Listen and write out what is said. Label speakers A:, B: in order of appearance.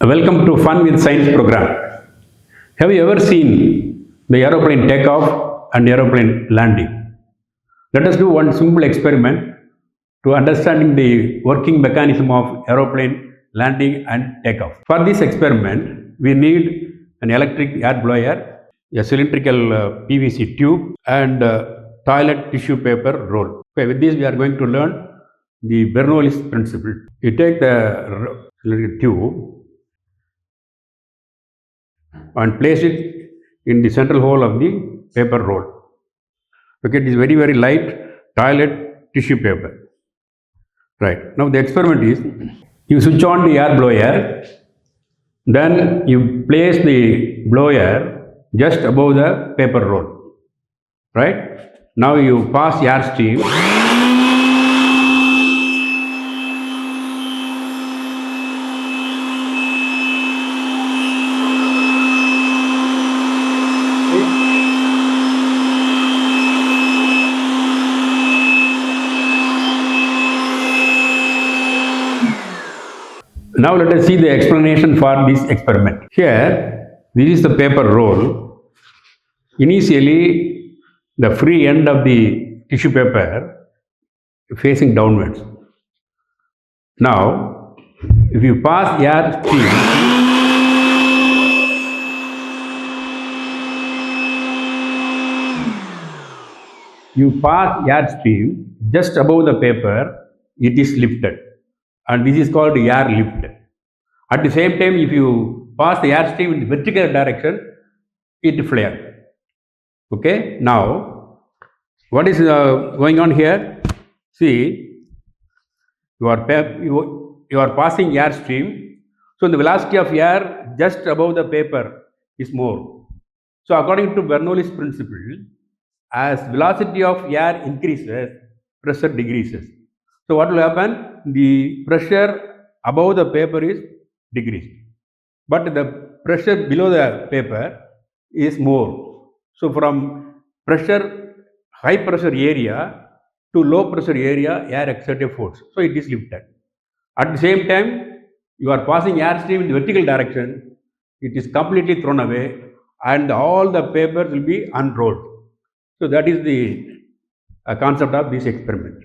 A: Welcome to Fun with Science program. Have you ever seen the aeroplane takeoff and aeroplane landing? Let us do one simple experiment to understanding the working mechanism of aeroplane landing and takeoff. For this experiment, we need an electric air blower, a cylindrical PVC tube, and toilet tissue paper roll. Okay, with this we are going to learn the Bernoulli's principle. You take the tube and place it in the central hole of the paper roll. Okay, it is very, very light toilet tissue paper. Right. Now the experiment is, you switch on the air blower, then you place the blower just above the paper roll. Right. Now you pass air stream. Now let us see the explanation for this experiment. Here, this is the paper roll. Initially, the free end of the tissue paper facing downwards. Now, if you pass air stream, just above the paper, it is lifted. And this is called air lift. At the same time, if you pass the air stream in the vertical direction, it flares. Okay, now what is going on here? See, you are passing air stream, so the velocity of air just above the paper is more. So according to Bernoulli's principle, as velocity of air increases, pressure decreases. So what will happen? The pressure above the paper is decreased, but the pressure below the paper is more. So from high pressure area to low pressure area, air exerts a force. So it is lifted. At the same time, you are passing air stream in the vertical direction, it is completely thrown away and all the papers will be unrolled. So that is the concept of this experiment.